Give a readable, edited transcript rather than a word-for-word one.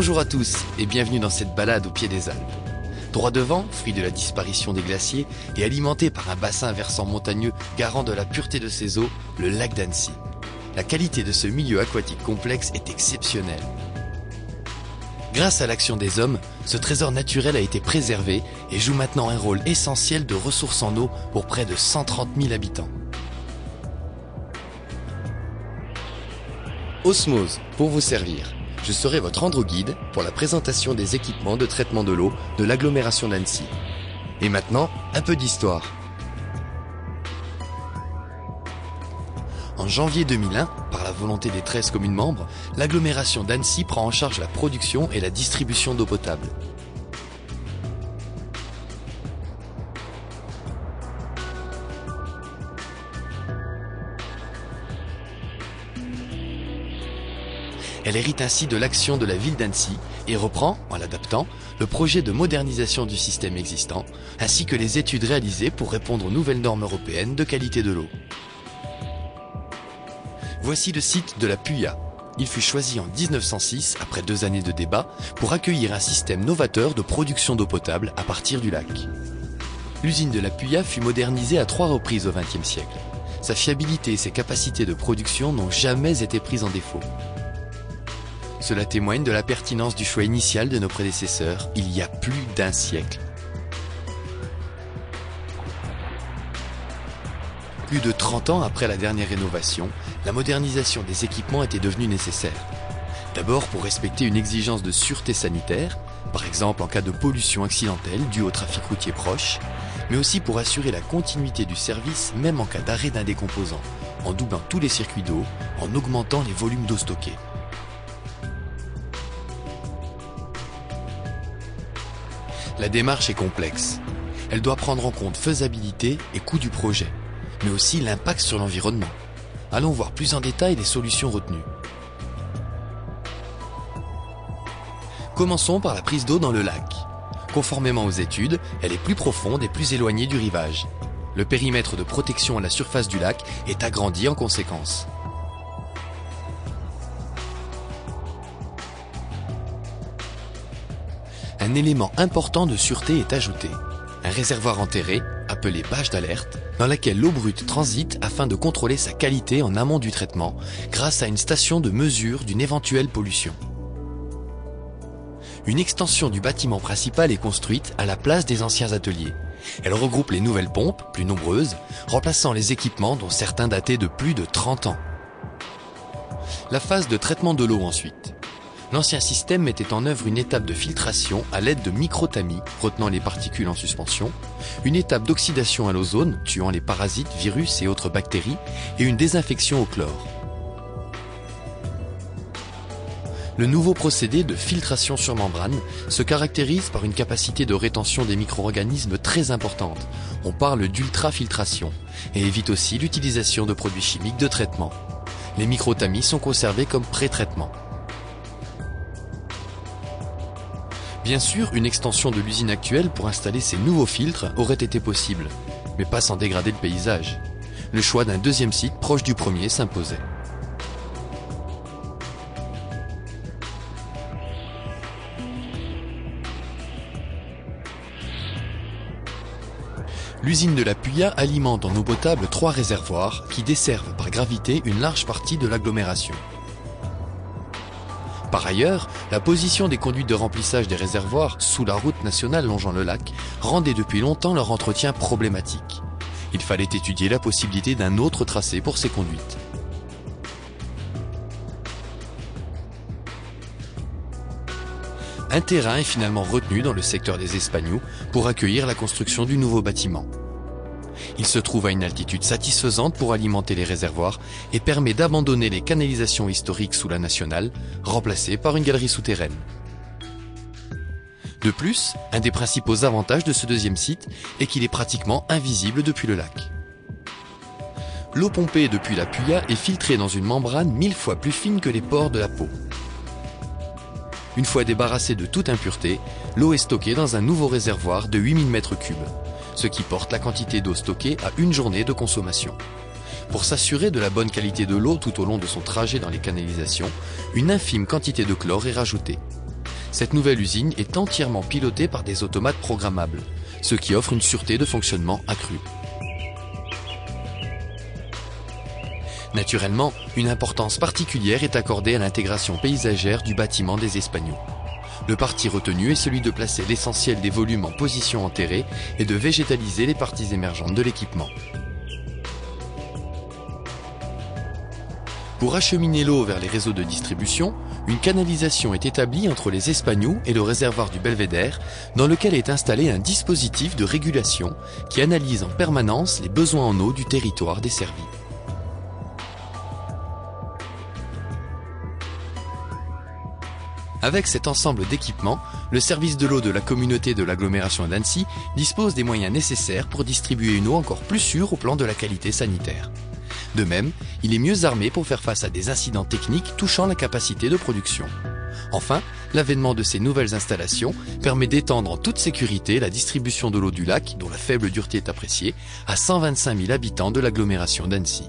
Bonjour à tous et bienvenue dans cette balade au pied des Alpes. Droit devant, fruit de la disparition des glaciers et alimenté par un bassin versant montagneux garant de la pureté de ses eaux, le lac d'Annecy. La qualité de ce milieu aquatique complexe est exceptionnelle. Grâce à l'action des hommes, ce trésor naturel a été préservé et joue maintenant un rôle essentiel de ressource en eau pour près de 130 000 habitants. Osmose, pour vous servir. Je serai votre androguide pour la présentation des équipements de traitement de l'eau de l'agglomération d'Annecy. Et maintenant, un peu d'histoire. En janvier 2001, par la volonté des 13 communes membres, l'agglomération d'Annecy prend en charge la production et la distribution d'eau potable. Elle hérite ainsi de l'action de la ville d'Annecy et reprend, en l'adaptant, le projet de modernisation du système existant, ainsi que les études réalisées pour répondre aux nouvelles normes européennes de qualité de l'eau. Voici le site de la Puya. Il fut choisi en 1906, après 2 années de débats, pour accueillir un système novateur de production d'eau potable à partir du lac. L'usine de la Puya fut modernisée à 3 reprises au XXe siècle. Sa fiabilité et ses capacités de production n'ont jamais été prises en défaut. Cela témoigne de la pertinence du choix initial de nos prédécesseurs il y a plus d'1 siècle. Plus de 30 ans après la dernière rénovation, la modernisation des équipements était devenue nécessaire. D'abord pour respecter une exigence de sûreté sanitaire, par exemple en cas de pollution accidentelle due au trafic routier proche, mais aussi pour assurer la continuité du service même en cas d'arrêt d'un des composants, en doublant tous les circuits d'eau, en augmentant les volumes d'eau stockés. La démarche est complexe. Elle doit prendre en compte faisabilité et coût du projet, mais aussi l'impact sur l'environnement. Allons voir plus en détail les solutions retenues. Commençons par la prise d'eau dans le lac. Conformément aux études, elle est plus profonde et plus éloignée du rivage. Le périmètre de protection à la surface du lac est agrandi en conséquence. Un élément important de sûreté est ajouté. Un réservoir enterré, appelé bâche d'alerte, dans laquelle l'eau brute transite afin de contrôler sa qualité en amont du traitement, grâce à une station de mesure d'une éventuelle pollution. Une extension du bâtiment principal est construite à la place des anciens ateliers. Elle regroupe les nouvelles pompes, plus nombreuses, remplaçant les équipements dont certains dataient de plus de 30 ans. La phase de traitement de l'eau ensuite. L'ancien système mettait en œuvre une étape de filtration à l'aide de microtamis retenant les particules en suspension, une étape d'oxydation à l'ozone tuant les parasites, virus et autres bactéries et une désinfection au chlore. Le nouveau procédé de filtration sur membrane se caractérise par une capacité de rétention des micro-organismes très importante. On parle d'ultrafiltration et évite aussi l'utilisation de produits chimiques de traitement. Les microtamis sont conservés comme pré-traitement. Bien sûr, une extension de l'usine actuelle pour installer ces nouveaux filtres aurait été possible, mais pas sans dégrader le paysage. Le choix d'un deuxième site proche du premier s'imposait. L'usine de la Puya alimente en eau potable 3 réservoirs qui desservent par gravité une large partie de l'agglomération. Par ailleurs, la position des conduites de remplissage des réservoirs sous la route nationale longeant le lac rendait depuis longtemps leur entretien problématique. Il fallait étudier la possibilité d'un autre tracé pour ces conduites. Un terrain est finalement retenu dans le secteur des Espagnols pour accueillir la construction du nouveau bâtiment. Il se trouve à une altitude satisfaisante pour alimenter les réservoirs et permet d'abandonner les canalisations historiques sous la nationale, remplacées par une galerie souterraine. De plus, un des principaux avantages de ce deuxième site est qu'il est pratiquement invisible depuis le lac. L'eau pompée depuis la Puya est filtrée dans une membrane 1000 fois plus fine que les pores de la peau. Une fois débarrassée de toute impureté, l'eau est stockée dans un nouveau réservoir de 8000 m3, ce qui porte la quantité d'eau stockée à une journée de consommation. Pour s'assurer de la bonne qualité de l'eau tout au long de son trajet dans les canalisations, une infime quantité de chlore est rajoutée. Cette nouvelle usine est entièrement pilotée par des automates programmables, ce qui offre une sûreté de fonctionnement accrue. Naturellement, une importance particulière est accordée à l'intégration paysagère du bâtiment des Espagnols. Le parti retenu est celui de placer l'essentiel des volumes en position enterrée et de végétaliser les parties émergentes de l'équipement. Pour acheminer l'eau vers les réseaux de distribution, une canalisation est établie entre les Espagnols et le réservoir du Belvédère, dans lequel est installé un dispositif de régulation qui analyse en permanence les besoins en eau du territoire desservi. Avec cet ensemble d'équipements, le service de l'eau de la communauté de l'agglomération d'Annecy dispose des moyens nécessaires pour distribuer une eau encore plus sûre au plan de la qualité sanitaire. De même, il est mieux armé pour faire face à des incidents techniques touchant la capacité de production. Enfin, l'avènement de ces nouvelles installations permet d'étendre en toute sécurité la distribution de l'eau du lac, dont la faible dureté est appréciée, à 125 000 habitants de l'agglomération d'Annecy.